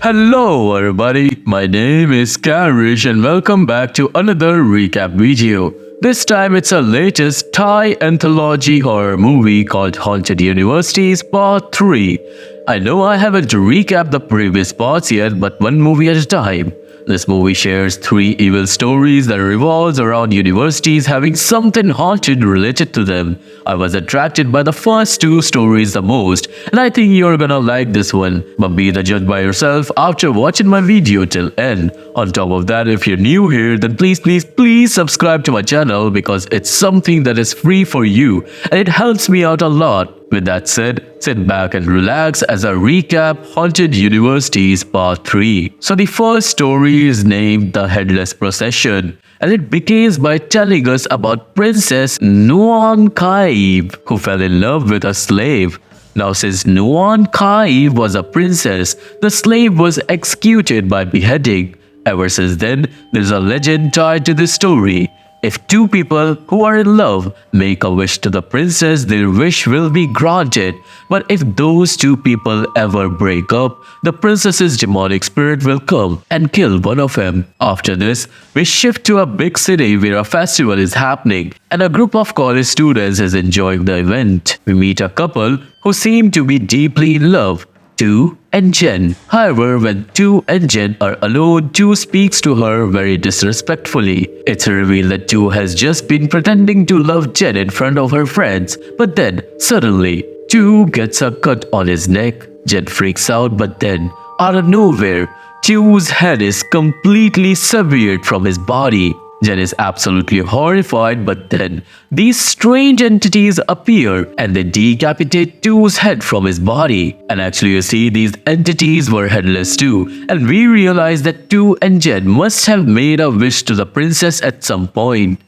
Hello everybody, my name is Karryshh and welcome back to another recap video. This time it's a latest Thai anthology horror movie called Haunted Universities Part 3. I know I haven't recapped the previous parts yet, but one movie at a time. This movie shares three evil stories that revolves around universities having something haunted related to them. I was attracted by the first two stories the most, and I think you're gonna like this one, but be the judge by yourself after watching my video till end. On top of that, if you're new here, then please subscribe to my channel because it's something that is free for you and it helps me out a lot. With that said, sit back and relax as I recap Haunted Universities Part 3. So the first story is named The Headless Procession, and it begins by telling us about Princess Nuan Kaiv, who fell in love with a slave. Now, since Nuan Kaiv was a princess, the slave was executed by beheading. Ever since then, there's a legend tied to this story. If two people who are in love make a wish to the princess, their wish will be granted. But if those two people ever break up, the princess's demonic spirit will come and kill one of them. After this, we shift to a big city where a festival is happening and a group of college students is enjoying the event. We meet a couple who seem to be deeply in love. Tu and Jen. However, when Tu and Jen are alone, Tu speaks to her very disrespectfully. It's revealed that Tu has just been pretending to love Jen in front of her friends, but then, suddenly, Tu gets a cut on his neck. Jen freaks out, but then, out of nowhere, Tu's head is completely severed from his body. Jen is absolutely horrified, but then these strange entities appear and they decapitate Tu's head from his body. And actually, you see, these entities were headless too, and we realize that Tu and Jen must have made a wish to the princess at some point.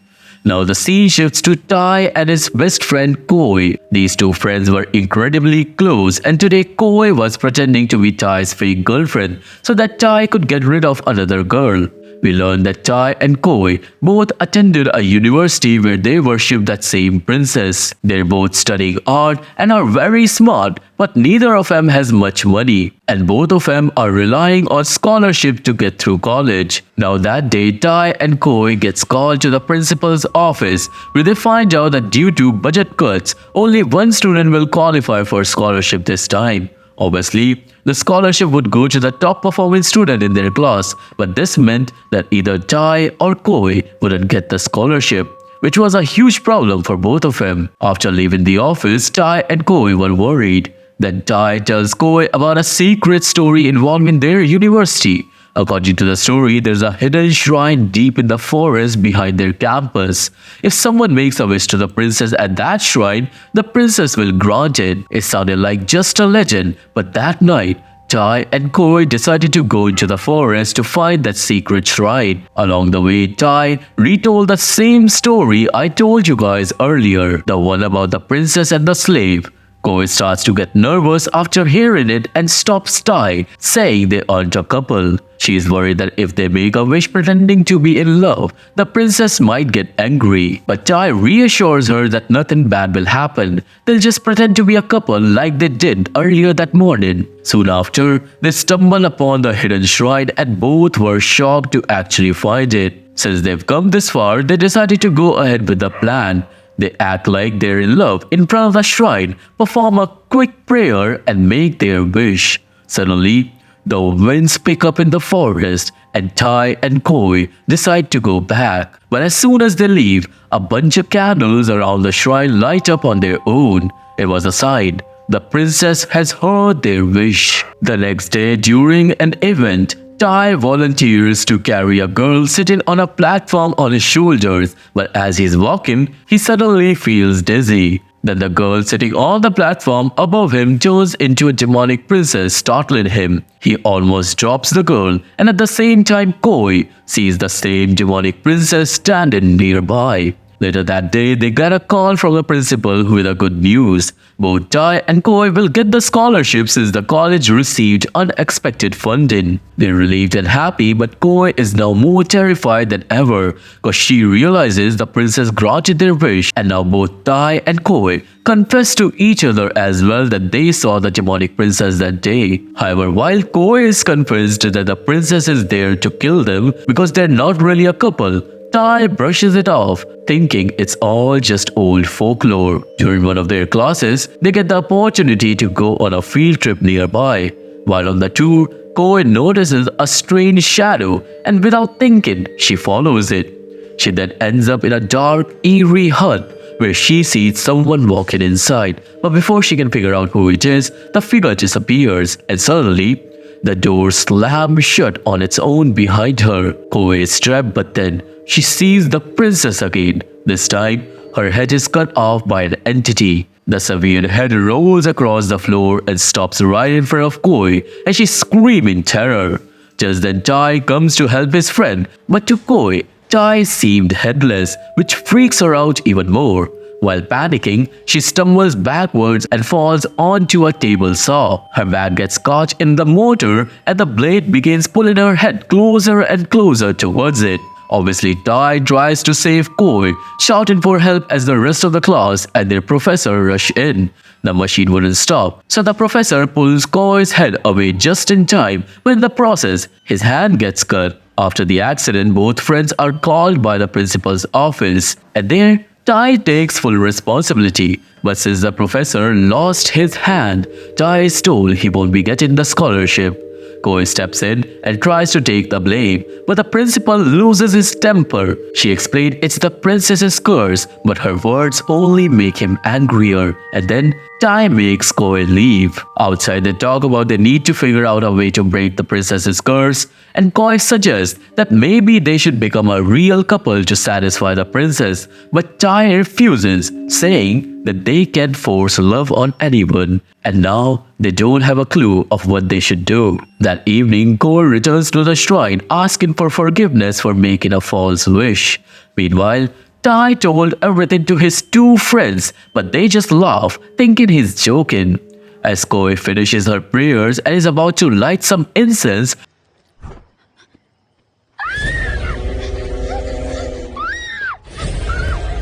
Now the scene shifts to Tai and his best friend Koi. These two friends were incredibly close, and today Koi was pretending to be Tai's fake girlfriend so that Tai could get rid of another girl. We learn that Tai and Koi both attended a university where they worship that same princess. They're both studying art and are very smart, but neither of them has much money, and both of them are relying on scholarship to get through college. Now that day, Tai and Koi gets called to the principal's office where they find out that due to budget cuts, only one student will qualify for scholarship this time. Obviously, the scholarship would go to the top performing student in their class, but this meant that either Tai or Koi wouldn't get the scholarship, which was a huge problem for both of them. After leaving the office, Tai and Koi were worried. Then Tai tells Koi about a secret story involving their university. According to the story, there's a hidden shrine deep in the forest behind their campus. If someone makes a wish to the princess at that shrine, the princess will grant it. It sounded like just a legend, but that night, Tai and Koi decided to go into the forest to find that secret shrine. Along the way, Tai retold the same story I told you guys earlier, the one about the princess and the slave. Koi starts to get nervous after hearing it and stops Tai, saying they aren't a couple. She is worried that if they make a wish pretending to be in love, the princess might get angry. But Tai reassures her that nothing bad will happen. They'll just pretend to be a couple like they did earlier that morning. Soon after, they stumble upon the hidden shrine and both were shocked to actually find it. Since they've come this far, they decided to go ahead with the plan. They act like they're in love in front of the shrine, perform a quick prayer, and make their wish. Suddenly, the winds pick up in the forest, and Tai and Koi decide to go back. But as soon as they leave, a bunch of candles around the shrine light up on their own. It was a sign. The princess has heard their wish. The next day, during an event, Tai volunteers to carry a girl sitting on a platform on his shoulders, but as he's walking, he suddenly feels dizzy. Then the girl sitting on the platform above him turns into a demonic princess, startling him. He almost drops the girl, and at the same time Koi sees the same demonic princess standing nearby. Later that day, they get a call from the principal with a good news. Both Tai and Koi will get the scholarship since the college received unexpected funding. They're relieved and happy, but Koi is now more terrified than ever because she realizes the princess granted their wish, and now both Tai and Koi confess to each other as well that they saw the demonic princess that day. However, while Koi is convinced that the princess is there to kill them because they're not really a couple, Tai brushes it off, thinking it's all just old folklore. During one of their classes, they get the opportunity to go on a field trip nearby. While on the tour, Koi notices a strange shadow, and without thinking, she follows it. She then ends up in a dark, eerie hut where she sees someone walking inside. But before she can figure out who it is, the figure disappears, and suddenly, the door slams shut on its own behind her. Koi is trapped, but then she sees the princess again. This time, her head is cut off by an entity. The severed head rolls across the floor and stops right in front of Koi, and she screams in terror. Just then, Tai comes to help his friend, but to Koi, Tai seemed headless, which freaks her out even more. While panicking, she stumbles backwards and falls onto a table saw. Her back gets caught in the motor, and the blade begins pulling her head closer and closer towards it. Obviously, Tai tries to save Koi, shouting for help as the rest of the class and their professor rush in. The machine wouldn't stop, so the professor pulls Koi's head away just in time, but in the process, his hand gets cut. After the accident, both friends are called by the principal's office, and there, Tai takes full responsibility. But since the professor lost his hand, Tai is told he won't be getting the scholarship. Koi steps in and tries to take the blame, but the principal loses his temper. She explained it's the princess's curse, but her words only make him angrier. And then Tai makes Koi leave. Outside, they talk about the need to figure out a way to break the princess's curse, and Koi suggests that maybe they should become a real couple to satisfy the princess. But Tai refuses, saying that they can't force love on anyone, and now they don't have a clue of what they should do. That evening, Koi returns to the shrine asking for forgiveness for making a false wish. Meanwhile, Tai told everything to his two friends, but they just laugh, thinking he's joking. As Koi finishes her prayers and is about to light some incense,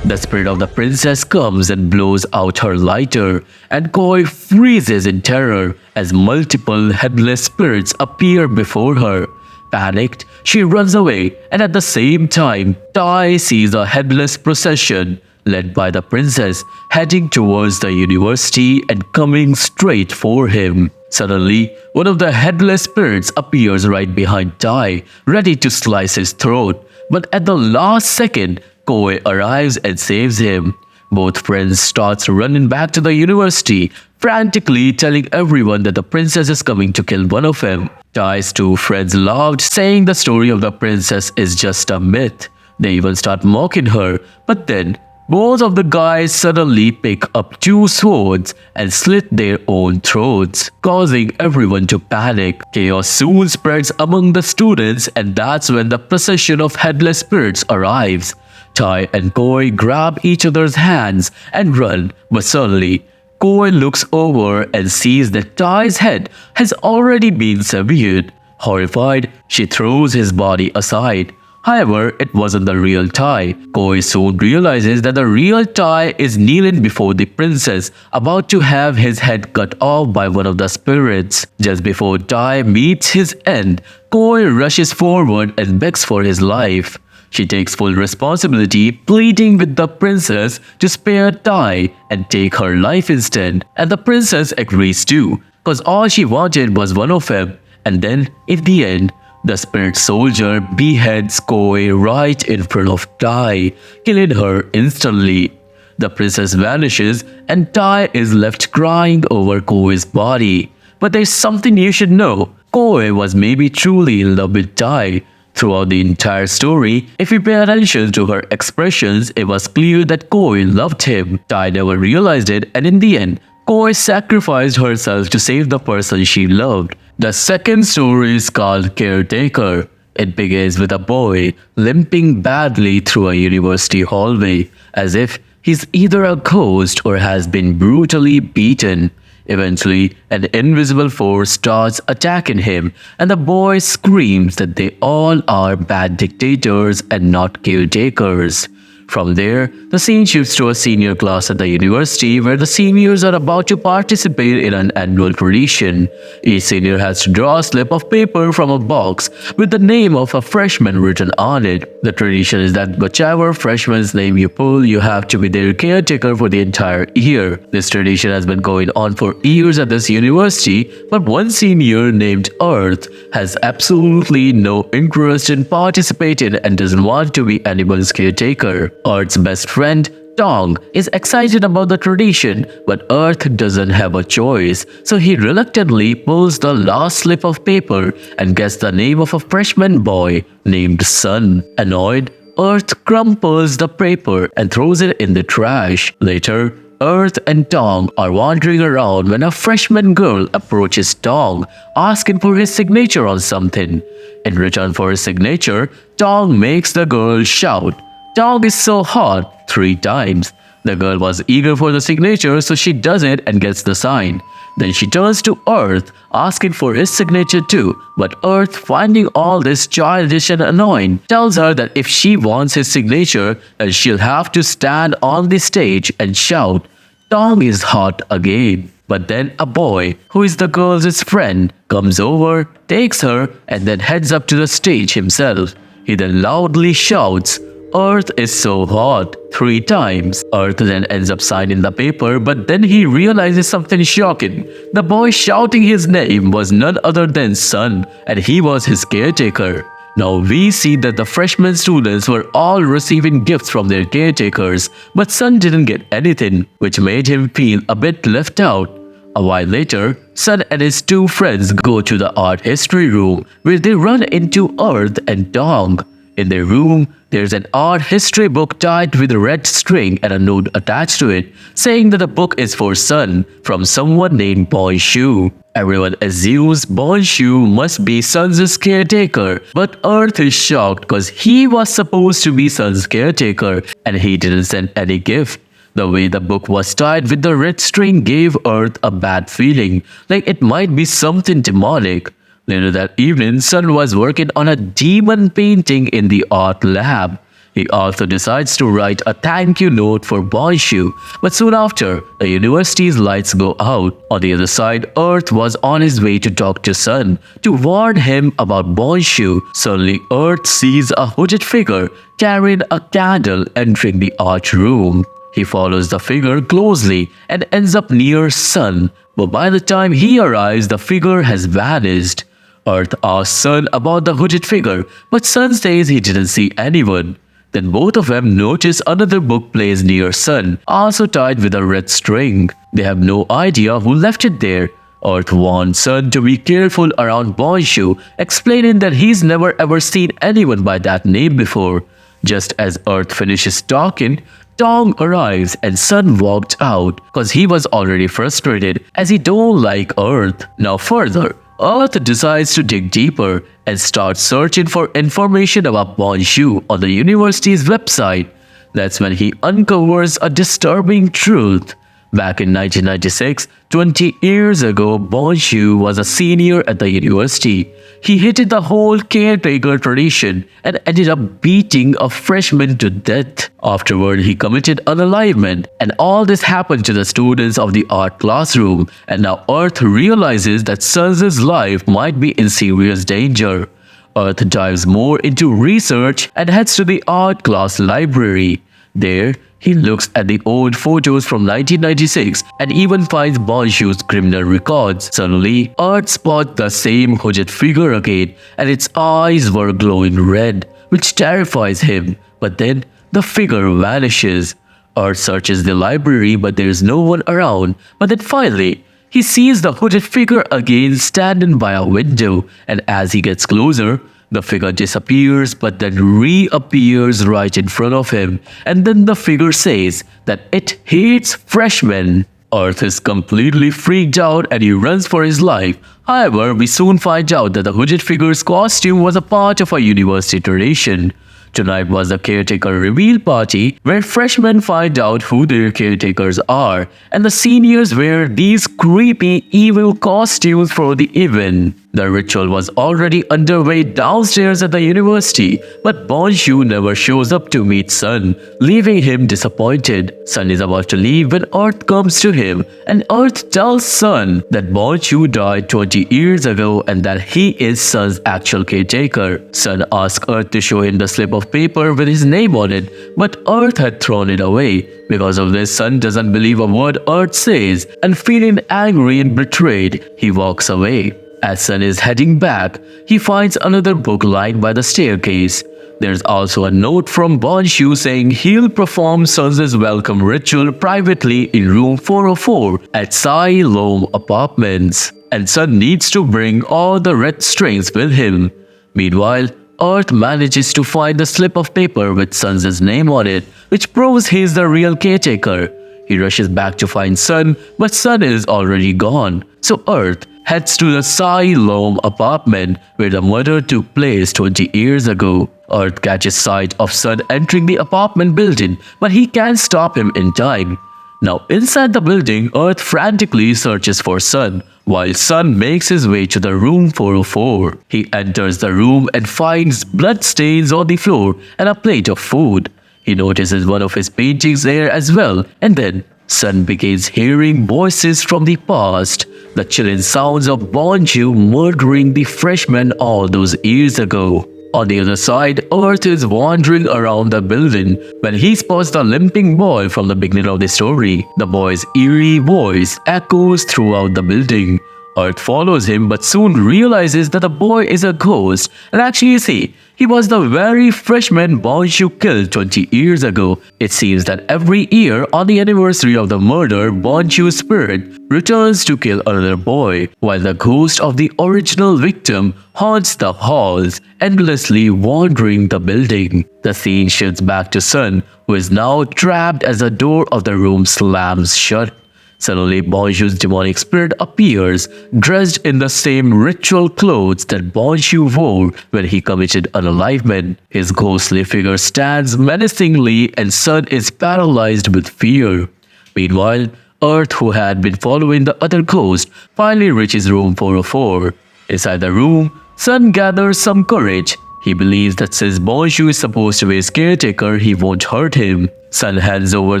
the spirit of the princess comes and blows out her lighter, and Koi freezes in terror as multiple headless spirits appear before her. Panicked, she runs away, and at the same time, Tai sees a headless procession led by the princess heading towards the university and coming straight for him. Suddenly, one of the headless spirits appears right behind Tai, ready to slice his throat. But at the last second, Koi arrives and saves him. Both friends start running back to the university, frantically telling everyone that the princess is coming to kill one of them. Tai's two friends laughed, saying the story of the princess is just a myth. They even start mocking her, but then both of the guys suddenly pick up two swords and slit their own throats, causing everyone to panic. Chaos soon spreads among the students, and that's when the procession of headless spirits arrives. Tai and Koi grab each other's hands and run, but suddenly, Koi looks over and sees that Tai's head has already been severed. Horrified, she throws his body aside. However, it wasn't the real Tai. Koi soon realizes that the real Tai is kneeling before the princess, about to have his head cut off by one of the spirits. Just before Tai meets his end, Koi rushes forward and begs for his life. She takes full responsibility, pleading with the princess to spare Tai and take her life instead. And the princess agrees too, cause all she wanted was one of them. And then, in the end, the spirit soldier beheads Koi right in front of Tai, killing her instantly. The princess vanishes and Tai is left crying over Koi's body. But there's something you should know. Koi was maybe truly in love with Tai. Throughout the entire story, if you pay attention to her expressions, it was clear that Koi loved him. Tai never realized it, and in the end, Koi sacrificed herself to save the person she loved. The second story is called Caretaker. It begins with a boy limping badly through a university hallway. as if he's either a ghost or has been brutally beaten. Eventually, an invisible force starts attacking him, and the boy screams that they all are bad dictators and not caretakers. From there, the scene shifts to a senior class at the university where the seniors are about to participate in an annual tradition. Each senior has to draw a slip of paper from a box with the name of a freshman written on it. The tradition is that whichever freshman's name you pull, you have to be their caretaker for the entire year. This tradition has been going on for years at this university, but one senior named Earth has absolutely no interest in participating and doesn't want to be anyone's caretaker. Earth's best friend, Tong, is excited about the tradition, but Earth doesn't have a choice, so he reluctantly pulls the last slip of paper and gets the name of a freshman boy named Sun. Annoyed, Earth crumples the paper and throws it in the trash. Later, Earth and Tong are wandering around when a freshman girl approaches Tong, asking for his signature on something. In return for his signature, Tong makes the girl shout, "Tong is so hot," 3 times. The girl was eager for the signature, so she does it and gets the sign. Then she turns to Earth, asking for his signature too, but Earth, finding all this childish and annoying, tells her that if she wants his signature, then she'll have to stand on the stage and shout, "Tong is hot again." But then a boy, who is the girl's friend, comes over, takes her, and then heads up to the stage himself. He then loudly shouts, "Earth is so hot," 3 times. Earth then ends up signing the paper, but then he realizes something shocking. The boy shouting his name was none other than Sun, and he was his caretaker. Now we see that the freshman students were all receiving gifts from their caretakers, but Sun didn't get anything, which made him feel a bit left out. A while later, Sun and his 2 friends go to the art history room, where they run into Earth and Tong. In their room, there's an art history book tied with a red string and a note attached to it, saying that the book is for Sun from someone named Bonshu. Everyone assumes Bonshu must be Sun's caretaker, but Earth is shocked because he was supposed to be Sun's caretaker and he didn't send any gift. The way the book was tied with the red string gave Earth a bad feeling, like it might be something demonic. Later that evening, Sun was working on a demon painting in the art lab. He also decides to write a thank you note for Bonshu, but soon after, the university's lights go out. On the other side, Earth was on his way to talk to Sun to warn him about Bonshu. Suddenly, Earth sees a hooded figure carrying a candle entering the art room. He follows the figure closely and ends up near Sun, but by the time he arrives, the figure has vanished. Earth asks Sun about the hooded figure, but Sun says he didn't see anyone. Then both of them notice another book placed near Sun, also tied with a red string. They have no idea who left it there. Earth warns Sun to be careful around Bonshu, explaining that he's never ever seen anyone by that name before. Just as Earth finishes talking, Tong arrives and Sun walked out because he was already frustrated as he don't like Earth. Now further, Earth decides to dig deeper and start searching for information about Bonshu on the university's website. That's when he uncovers a disturbing truth. Back in 1996, 20 years ago, Bonshu was a senior at the university. He hated the whole caretaker tradition and ended up beating a freshman to death. Afterward, he committed unalivement, and all this happened to the students of the art classroom. And now Earth realizes that Sun's life might be in serious danger. Earth dives more into research and heads to the art class library. There, he looks at the old photos from 1996 and even finds Bonshu's criminal records. Suddenly, Earth spots the same hooded figure again, and its eyes were glowing red, which terrifies him. But then, the figure vanishes. Earth searches the library, but there is no one around. But then finally, he sees the hooded figure again standing by a window, and as he gets closer, the figure disappears but then reappears right in front of him, and then the figure says that it hates freshmen. Earth is completely freaked out and he runs for his life. However, we soon find out that the hooded figure's costume was a part of a university tradition. Tonight was the caretaker reveal party where freshmen find out who their caretakers are, and the seniors wear these creepy evil costumes for the event. The ritual was already underway downstairs at the university, but Bonshu never shows up to meet Sun, leaving him disappointed. Sun is about to leave when Earth comes to him, and Earth tells Sun that Bonshu died 20 years ago and that he is Sun's actual caretaker. Sun asks Earth to show him the slip of paper with his name on it, but Earth had thrown it away. Because of this, Sun doesn't believe a word Earth says, and feeling angry and betrayed, he walks away. As Sun is heading back, he finds another book lying by the staircase. There's also a note from Bonshu saying he'll perform Sun's welcome ritual privately in room 404 at Sai Lom Apartments, and Sun needs to bring all the red strings with him. Meanwhile, Earth manages to find the slip of paper with Sun's name on it, which proves he's the real caretaker. He rushes back to find Sun, but Sun is already gone. So Earth heads to the Sai Lom apartment where the murder took place 20 years ago. Earth catches sight of Sun entering the apartment building, but he can't stop him in time. Now inside the building, Earth frantically searches for Sun, while Sun makes his way to the room 404. He enters the room and finds blood stains on the floor and a plate of food. He notices one of his paintings there as well, and then Sun begins hearing voices from the past, the chilling sounds of Bonshu murdering the freshman all those years ago. On the other side, Earth is wandering around the building when he spots the limping boy from the beginning of the story. The boy's eerie voice echoes throughout the building. Earth follows him but soon realizes that the boy is a ghost, and actually he was the very freshman Bonshu killed 20 years ago. It seems that every year on the anniversary of the murder, Bonshu's spirit returns to kill another boy, while the ghost of the original victim haunts the halls, endlessly wandering the building. The scene shifts back to Sun, who is now trapped as the door of the room slams shut. Suddenly, Bonshu's demonic spirit appears, dressed in the same ritual clothes that Bonshu wore when he committed unalivement. His ghostly figure stands menacingly and Sun is paralyzed with fear. Meanwhile, Earth, who had been following the other ghost, finally reaches room 404. Inside the room, Sun gathers some courage. He believes that since Bonshu is supposed to be his caretaker, he won't hurt him. Sun hands over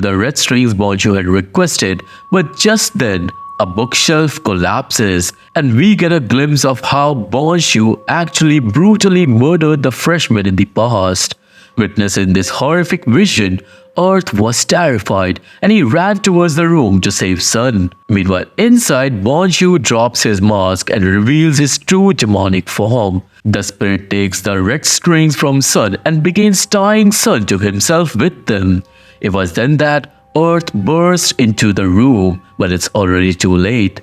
the red strings Bonshu had requested, but just then, a bookshelf collapses, and we get a glimpse of how Bonshu actually brutally murdered the freshman in the past. Witnessing this horrific vision, Earth was terrified and he ran towards the room to save Sun. Meanwhile, inside, Bonshu drops his mask and reveals his true demonic form. The spirit takes the red strings from Sun and begins tying Sun to himself with them. It was then that Earth burst into the room, but it's already too late.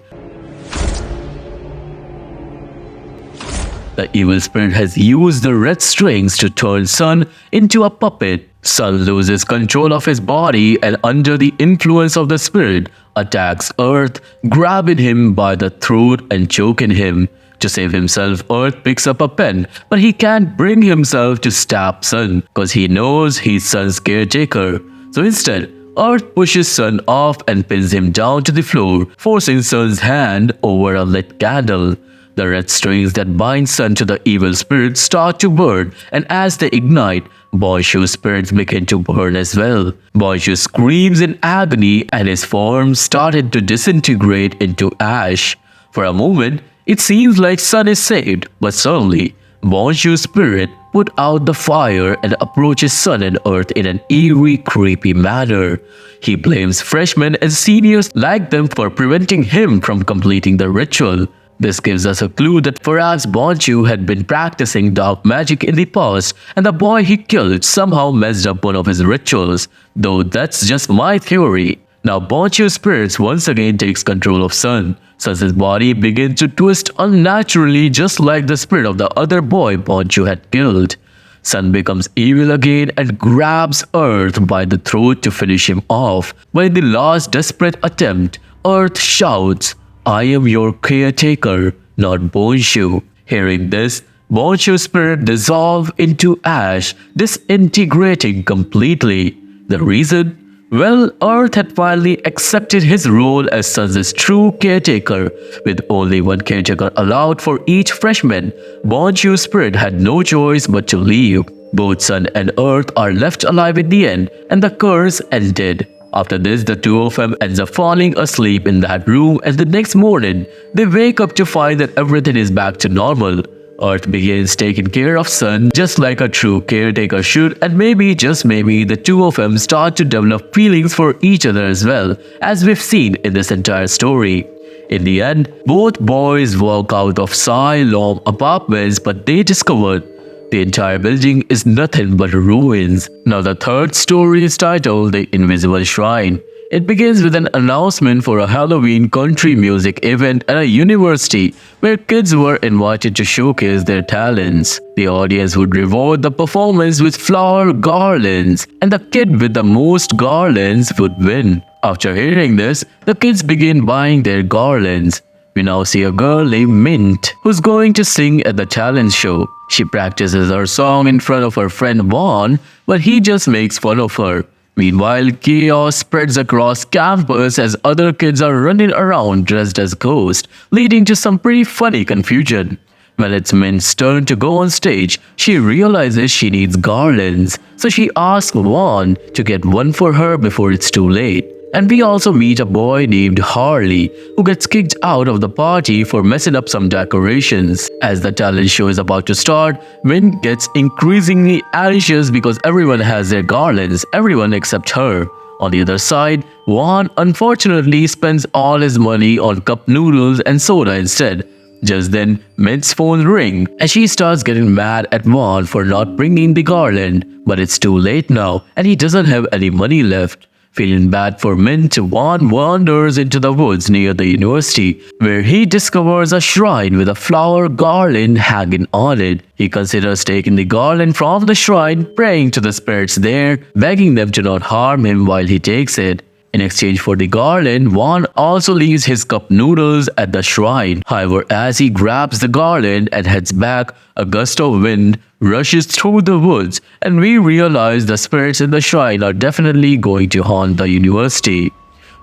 The evil spirit has used the red strings to turn Sun into a puppet. Sun loses control of his body and under the influence of the spirit, attacks Earth, grabbing him by the throat and choking him. To save himself, Earth picks up a pen, but he can't bring himself to stab Sun because he knows he's Sun's caretaker. So instead, Earth pushes Sun off and pins him down to the floor, forcing Sun's hand over a lit candle. The red strings that bind Sun to the evil spirit start to burn, and as they ignite, Bonshu's spirits begin to burn as well. Bonshu screams in agony and his form started to disintegrate into ash. For a moment, it seems like Sun is saved, but suddenly, Bonshu's spirit put out the fire and approaches Sun and Earth in an eerie, creepy manner. He blames freshmen and seniors like them for preventing him from completing the ritual. This gives us a clue that perhaps Bonshu had been practicing dark magic in the past and the boy he killed somehow messed up one of his rituals, though that's just my theory. Now Bonshu's spirits once again takes control of Sun. Sun's body begins to twist unnaturally just like the spirit of the other boy Bonshu had killed. Sun becomes evil again and grabs Earth by the throat to finish him off. But in the last desperate attempt, Earth shouts, "I am your caretaker, not Bonshu." Hearing this, Bonchu's spirit dissolved into ash, disintegrating completely. The reason? Well, Earth had finally accepted his role as Sun's true caretaker. With only one caretaker allowed for each freshman, Bonchu's spirit had no choice but to leave. Both Sun and Earth are left alive in the end, and the curse ended. After this, the two of them ends up falling asleep in that room, and the next morning, they wake up to find that everything is back to normal. Earth begins taking care of Sun just like a true caretaker should, and maybe, just maybe, the two of them start to develop feelings for each other as well, as we've seen in this entire story. In the end, both boys walk out of Siloam apartments, but they discovered the entire building is nothing but ruins. Now the third story is titled The Invisible Shrine. It begins with an announcement for a Halloween country music event at a university where kids were invited to showcase their talents. The audience would reward the performance with flower garlands, and the kid with the most garlands would win. After hearing this, the kids begin buying their garlands. We now see a girl named Mint who's going to sing at the talent show. She practices her song in front of her friend Vaughn, but he just makes fun of her. Meanwhile, chaos spreads across campus as other kids are running around dressed as ghosts, leading to some pretty funny confusion. When it's Mint's turn to go on stage, she realizes she needs garlands, so she asks Vaughn to get one for her before it's too late. And we also meet a boy named Harley, who gets kicked out of the party for messing up some decorations. As the talent show is about to start, Mint gets increasingly anxious because everyone has their garlands, everyone except her. On the other side, Juan unfortunately spends all his money on cup noodles and soda instead. Just then, Mint's phone rings, and she starts getting mad at Juan for not bringing the garland. But it's too late now, and he doesn't have any money left. Feeling bad for Mint, Juan wanders into the woods near the university, where he discovers a shrine with a flower garland hanging on it. He considers taking the garland from the shrine, praying to the spirits there, begging them to not harm him while he takes it. In exchange for the garland, Juan also leaves his cup noodles at the shrine. However, as he grabs the garland and heads back, a gust of wind rushes through the woods, and we realize the spirits in the shrine are definitely going to haunt the university.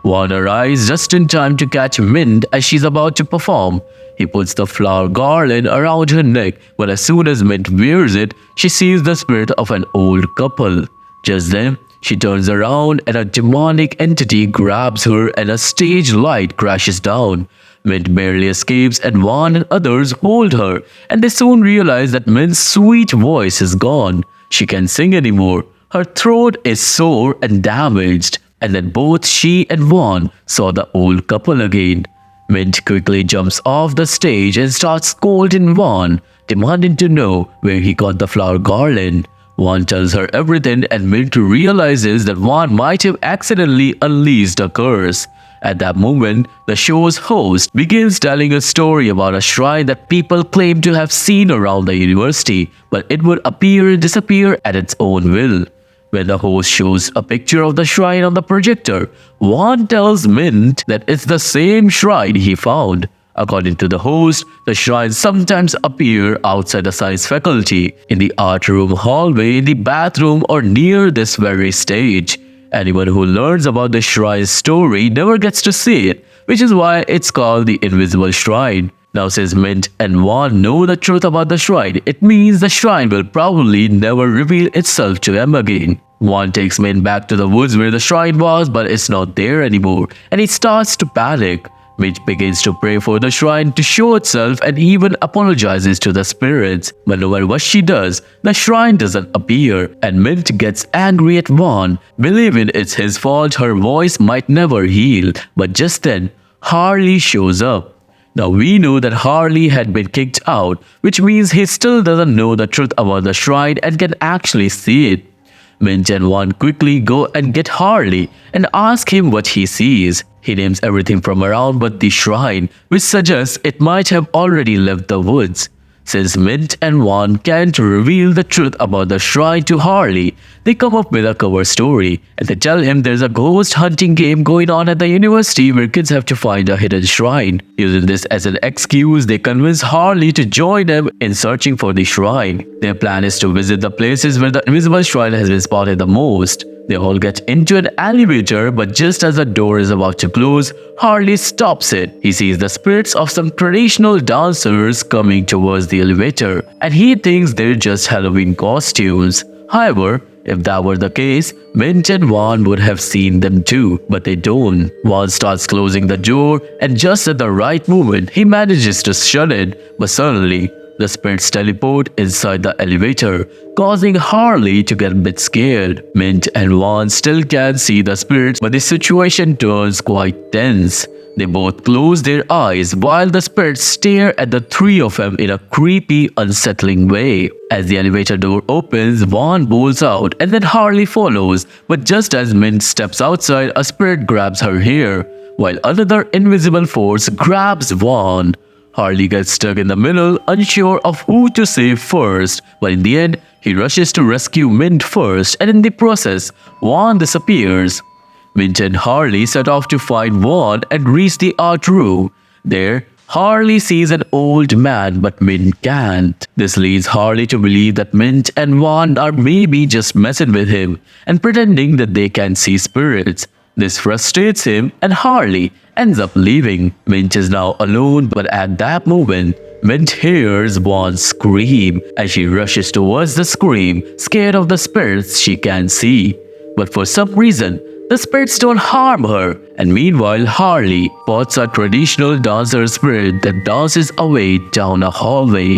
Juan arrives just in time to catch Mint as she's about to perform. He puts the flower garland around her neck, but as soon as Mint wears it, she sees the spirit of an old couple. Just then, she turns around and a demonic entity grabs her and a stage light crashes down. Mint barely escapes and Juan and others hold her, and they soon realize that Mint's sweet voice is gone. She can't sing anymore. Her throat is sore and damaged, and then both she and Juan saw the old couple again. Mint quickly jumps off the stage and starts scolding Juan, demanding to know where he got the flower garland. Juan tells her everything, and Mint realizes that Juan might have accidentally unleashed a curse. At that moment, the show's host begins telling a story about a shrine that people claim to have seen around the university, but it would appear and disappear at its own will. When the host shows a picture of the shrine on the projector, Juan tells Mint that it's the same shrine he found. According to the host, the shrines sometimes appear outside the science faculty, in the art room hallway, in the bathroom, or near this very stage. Anyone who learns about the shrine's story never gets to see it, which is why it's called the Invisible Shrine. Now, since Mint and Juan know the truth about the shrine, it means the shrine will probably never reveal itself to them again. Juan takes Mint back to the woods where the shrine was, but it's not there anymore, and he starts to panic. Mint begins to pray for the shrine to show itself and even apologizes to the spirits. But no matter what she does, the shrine doesn't appear, and Mint gets angry at Juan, believing it's his fault her voice might never heal. But just then, Harley shows up. Now we know that Harley had been kicked out, which means he still doesn't know the truth about the shrine and can actually see it. Mint and Juan quickly go and get Harley and ask him what he sees. He names everything from around but the shrine, which suggests it might have already left the woods. Since Mint and Vaughn can't reveal the truth about the shrine to Harley, they come up with a cover story and they tell him there's a ghost hunting game going on at the university where kids have to find a hidden shrine. Using this as an excuse, they convince Harley to join them in searching for the shrine. Their plan is to visit the places where the invisible shrine has been spotted the most. They all get into an elevator, but just as the door is about to close, Harley stops it. He sees the spirits of some traditional dancers coming towards the elevator, and he thinks they're just Halloween costumes. However, if that were the case, Mint and Vaughn would have seen them too, but they don't. Vaughn starts closing the door, and just at the right moment, he manages to shut it, but suddenly, the spirits teleport inside the elevator, causing Harley to get a bit scared. Mint and Vaughn still can't see the spirits, but the situation turns quite tense. They both close their eyes while the spirits stare at the three of them in a creepy, unsettling way. As the elevator door opens, Vaughn bowls out and then Harley follows, but just as Mint steps outside, a spirit grabs her hair, while another invisible force grabs Vaughn. Harley gets stuck in the middle, unsure of who to save first, but in the end, he rushes to rescue Mint first, and in the process, Vaughn disappears. Mint and Harley set off to find Vaughn and reach the art room. There, Harley sees an old man, but Mint can't. This leads Harley to believe that Mint and Vaughn are maybe just messing with him and pretending that they can see spirits. This frustrates him, and Harley ends up leaving. Mint is now alone, but at that moment, Mint hears Vaughn scream as she rushes towards the scream, scared of the spirits she can't see. But for some reason, the spirits don't harm her, and meanwhile Harley spots a traditional dancer spirit that dances away down a hallway.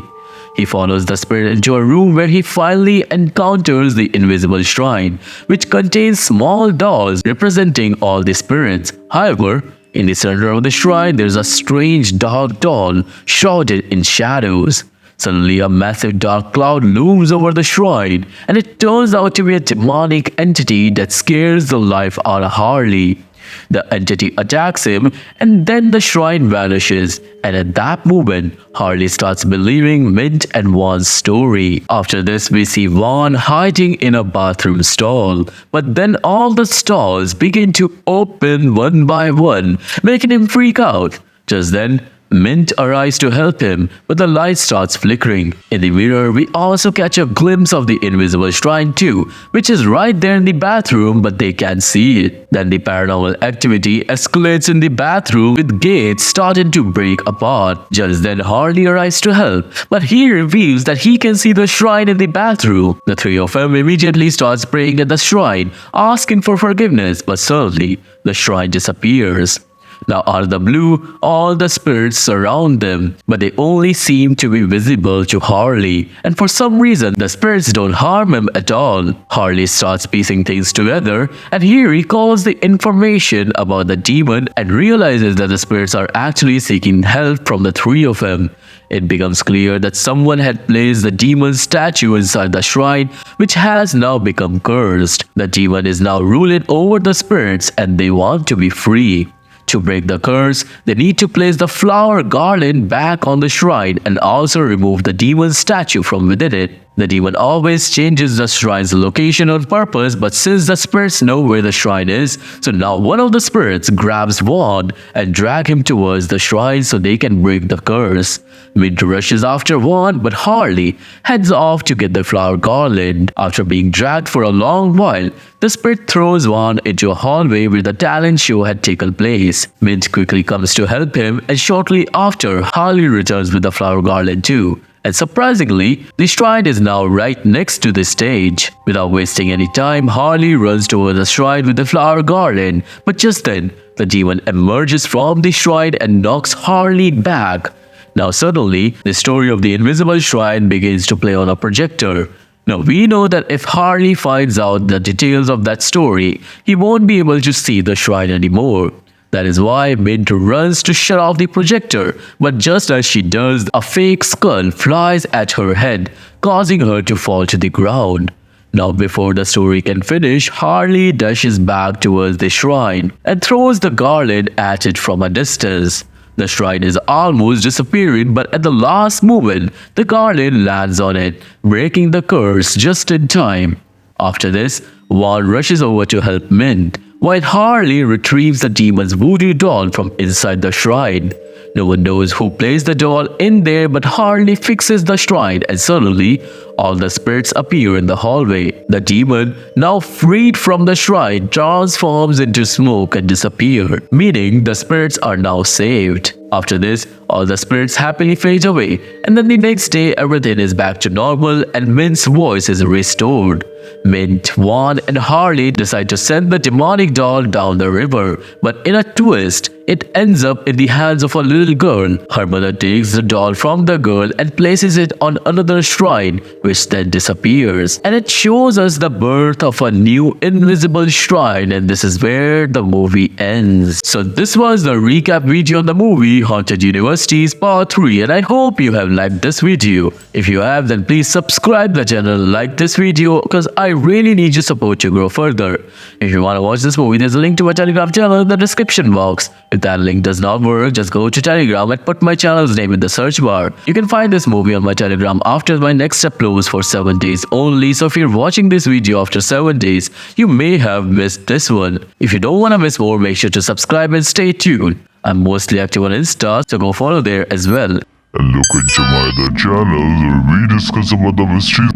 He follows the spirit into a room where he finally encounters the invisible shrine, which contains small dolls representing all the spirits. However, in the center of the shrine, there's a strange dark doll shrouded in shadows. Suddenly, a massive dark cloud looms over the shrine, and it turns out to be a demonic entity that scares the life out of Harley. The entity attacks him, and then the shrine vanishes, and at that moment, Harley starts believing Mint and Vaughn's story. After this, we see Vaughn hiding in a bathroom stall, but then all the stalls begin to open one by one, making him freak out. Just then, Mint arrives to help him, but the light starts flickering. In the mirror, we also catch a glimpse of the invisible shrine too, which is right there in the bathroom, but they can't see it. Then the paranormal activity escalates in the bathroom, with gates starting to break apart. Just then, Harley arrives to help, but he reveals that he can see the shrine in the bathroom. The three of them immediately starts praying at the shrine, asking for forgiveness, but suddenly, the shrine disappears. Now out of the blue, all the spirits surround them, but they only seem to be visible to Harley, and for some reason the spirits don't harm him at all. Harley starts piecing things together, and he recalls the information about the demon and realizes that the spirits are actually seeking help from the three of them. It becomes clear that someone had placed the demon's statue inside the shrine, which has now become cursed. The demon is now ruling over the spirits, and they want to be free. To break the curse, they need to place the flower garland back on the shrine and also remove the demon's statue from within it. The demon always changes the shrine's location on purpose, but since the spirits know where the shrine is, so now one of the spirits grabs Vaughn and drag him towards the shrine so they can break the curse. Mint rushes after Vaughn, but Harley heads off to get the flower garland. After being dragged for a long while, the spirit throws Vaughn into a hallway where the talent show had taken place. Mint quickly comes to help him, and shortly after, Harley returns with the flower garland too. And surprisingly, the shrine is now right next to the stage. Without wasting any time, Harley runs towards the shrine with the flower garland, but just then, the demon emerges from the shrine and knocks Harley back. Now suddenly, the story of the invisible shrine begins to play on a projector. Now we know that if Harley finds out the details of that story, he won't be able to see the shrine anymore. That is why Mint runs to shut off the projector, but just as she does, a fake skull flies at her head, causing her to fall to the ground. Now before the story can finish, Harley dashes back towards the shrine and throws the garland at it from a distance. The shrine is almost disappearing, but at the last moment, the guardian lands on it, breaking the curse just in time. After this, Vaughn rushes over to help Mint, while Harley retrieves the demon's voodoo doll from inside the shrine. No one knows who placed the doll in there, but Harley fixes the shrine and suddenly, all the spirits appear in the hallway. The demon, now freed from the shrine, transforms into smoke and disappears, meaning the spirits are now saved. After this, all the spirits happily fade away, and then the next day everything is back to normal and Mint's voice is restored. Mint, Vaughn, and Harley decide to send the demonic doll down the river, but in a twist, it ends up in the hands of a little girl. Her mother takes the doll from the girl and places it on another shrine, which then disappears. And it shows us the birth of a new invisible shrine, and this is where the movie ends. So this was the recap video on the movie Haunted Universities Part 3, and I hope you have liked this video. If you have, then please subscribe the channel, like this video, because I really need your support to grow further. If you want to watch this movie, there's a link to my Telegram channel in the description box. If that link does not work, just go to Telegram and put my channel's name in the search bar. You can find this movie on my Telegram after my next uploads for 7 days only, so if you're watching this video after 7 days, you may have missed this one. If you don't want to miss more, make sure to subscribe and stay tuned. I'm mostly active on Insta, so go follow there as well. And look into my other channels where we discuss about the mysteries.